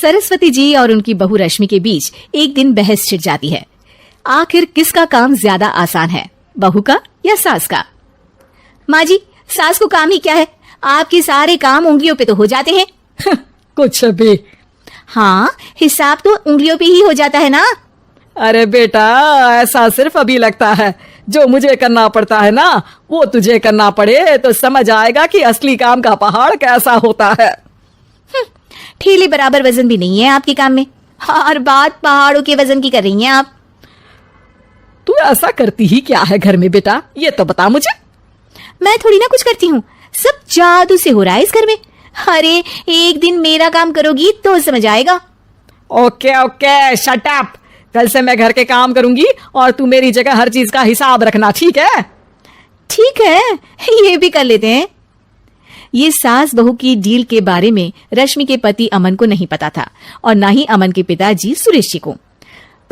सरस्वती जी और उनकी बहू रश्मि के बीच एक दिन बहस छिड़ जाती है। आखिर किसका काम ज्यादा आसान है, बहू का या सास का? माँ जी, सास को काम ही क्या है, आपके सारे काम उंगलियों पे तो हो जाते हैं। कुछ भी। हाँ, हिसाब तो उंगलियों पे ही हो जाता है ना। अरे बेटा, ऐसा सिर्फ अभी लगता है, जो मुझे करना पड़ता है ना वो तुझे करना पड़े तो समझ आएगा कि असली काम का पहाड़ कैसा होता है। ठेले बराबर वजन भी नहीं है आपके काम में, और बात पहाड़ों के वजन की कर रही हैं आप। तू ऐसा करती ही क्या है घर में बेटा, ये तो बता मुझे। मैं थोड़ी ना कुछ करती हूँ, सब जादू से हो रहा है इस घर में। अरे एक दिन मेरा काम करोगी तो समझ आएगा। Okay okay, shut up. कल से मैं घर के काम करूंगी और तू मेरी जगह हर चीज का हिसाब रखना, ठीक है? ठीक है, ये भी कर लेते हैं। ये सास बहू की डील के बारे में रश्मि के पति अमन को नहीं पता था और ना ही अमन के पिताजी सुरेश जी को।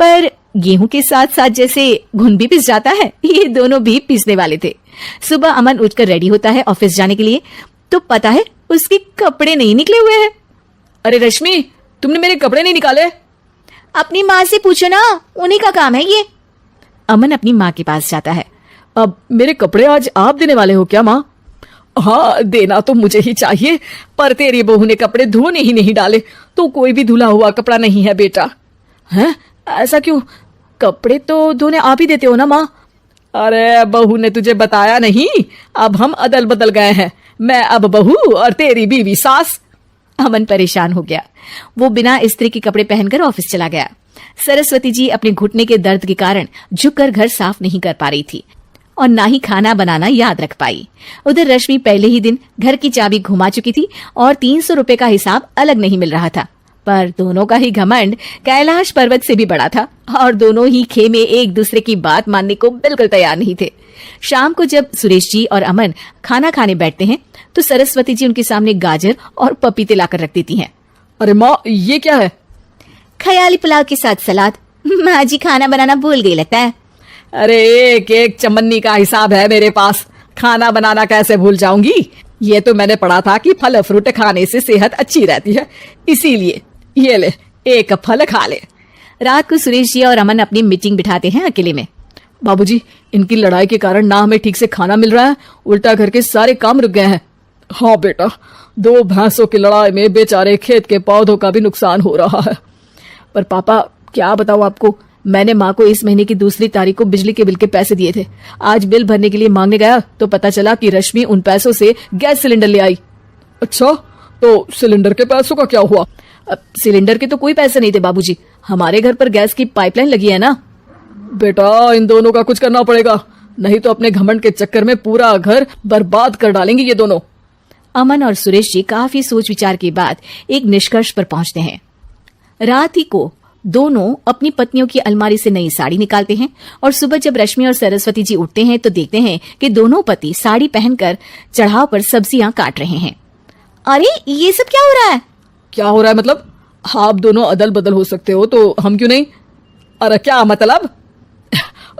पर गेहूं के साथ साथ जैसे घुन भी पिस जाता है, ये दोनों भी पिसने वाले थे। सुबह अमन उठकर रेडी होता है ऑफिस जाने के लिए, तो पता है उसके कपड़े नहीं निकले हुए हैं। अरे रश्मि, तुमने मेरे कपड़े नहीं निकाले? अपनी माँ से पूछो ना, उन्हीं का काम है ये। अमन अपनी माँ के पास जाता है। अब मेरे कपड़े आज आप देने वाले हो क्या माँ? हाँ, देना तो मुझे ही चाहिए, पर तेरी बहू ने कपड़े धोने ही नहीं डाले, तो कोई भी धुला हुआ कपड़ा नहीं है बेटा। हैं? ऐसा क्यों? कपड़े तो धोने आप ही देते हो ना माँ? अरे बहू ने तुझे बताया नहीं, अब हम अदल बदल गए हैं, मैं अब बहू और तेरी बीवी सास। अमन परेशान हो गया। वो बिना इस्त्री के कपड़े पहनकर ऑफिस चला गया। सरस्वती जी अपने घुटने के दर्द के कारण झुककर घर साफ नहीं कर पा रही थी और ना ही खाना बनाना याद रख पाई। उधर रश्मि पहले ही दिन घर की चाबी घुमा चुकी थी और 300 रुपए का हिसाब अलग नहीं मिल रहा था। पर दोनों का ही घमंड कैलाश पर्वत से भी बड़ा था और दोनों ही खेमे एक दूसरे की बात मानने को बिल्कुल तैयार नहीं थे। शाम को जब सुरेश जी और अमन खाना खाने बैठते हैं तो सरस्वती जी उनके सामने गाजर और पपीते लाकर रख देती हैं। अरे माँ, ये क्या है? ख्याली पुलाव के साथ सलाद। माँ जी खाना बनाना भूल गई लगता है। अरे एक एक चमन्नी का हिसाब है मेरे पास, खाना बनाना कैसे भूल जाऊंगी? ये तो मैंने पढ़ा था कि फल फ्रूट खाने से सेहत अच्छी रहती है, इसीलिए ये ले, एक फल खा ले। रात को सुरेश जी और अमन अपनी मीटिंग बिठाते हैं अकेले में। बाबूजी, इनकी लड़ाई के कारण ना हमें ठीक से खाना मिल रहा है, उल्टा घर के सारे काम रुक गए हैं। हाँ बेटा, 2 भैंसों की लड़ाई में बेचारे खेत के पौधों का भी नुकसान हो रहा है। पर पापा, क्या बताऊं आपको, मैंने माँ को इस महीने की 2 तारीख को बिजली के बिल के पैसे दिए थे। आज बिल भरने के लिए मांगने गया तो पता चला कि रश्मि उन पैसों से गैस सिलेंडर ले आई। अच्छा, तो सिलेंडर के पैसों का क्या हुआ? अब सिलेंडर के तो कोई पैसे नहीं थे बाबूजी, हमारे घर पर गैस की पाइपलाइन लगी है ना। बेटा, इन दोनों का कुछ करना पड़ेगा, नहीं तो अपने घमंड के चक्कर में पूरा घर बर्बाद कर डालेंगे ये दोनों। अमन और सुरेश जी काफी सोच विचार के बाद एक निष्कर्ष पर पहुंचते हैं। रात ही को दोनों अपनी पत्नियों की अलमारी से नई साड़ी निकालते हैं और सुबह जब रश्मि और सरस्वती जी उठते हैं तो देखते हैं कि दोनों पति साड़ी पहनकर चढ़ाव पर सब्जियां काट रहे हैं। अरे ये सब क्या हो रहा है? क्या हो रहा है मतलब? आप दोनों अदल बदल हो सकते हो तो हम क्यों नहीं? अरे क्या मतलब?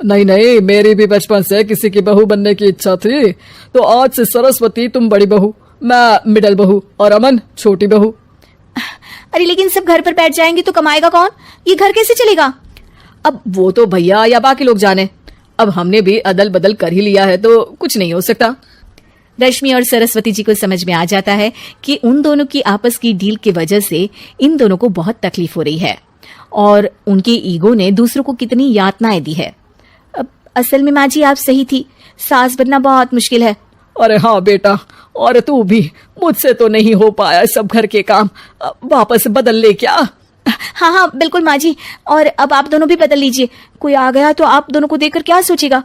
नहीं नहीं, मेरी भी बचपन से किसी की बहू बनने की इच्छा थी, तो आज से सरस्वती तुम बड़ी बहू, मैं मिडल बहू और अमन छोटी बहू। अरे लेकिन सब घर पर बैठ जाएंगे तो कमाएगा कौन? ये घर कैसे चलेगा? अब वो तो भैया या बाकी लोग जाने, अब हमने भी अदल बदल कर ही लिया है तो कुछ नहीं हो सकता। रश्मि और सरस्वती जी को समझ में आ जाता है कि उन दोनों की आपस की डील की वजह से इन दोनों को बहुत तकलीफ हो रही है और उनकी ईगो ने दूसरों को कितनी यातनाएं दी है। अब असल में माँ जी आप सही थी, सास बनना बहुत मुश्किल है। अरे हाँ बेटा, और तू भी, मुझसे तो नहीं हो पाया सब घर के काम, वापस बदल ले क्या? हाँ हाँ बिल्कुल माँ जी, और अब आप दोनों भी बदल लीजिए, कोई आ गया तो आप दोनों को देखकर क्या सोचेगा?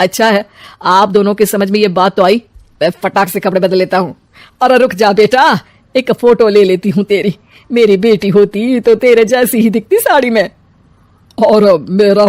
अच्छा है, आप दोनों के समझ में ये बात तो आई, मैं फटाक से कपड़े बदल लेता हूँ। अरे रुक जा बेटा, एक फोटो ले लेती हूँ तेरी, मेरी बेटी होती तो तेरे जैसी ही दिखती साड़ी में। और मेरा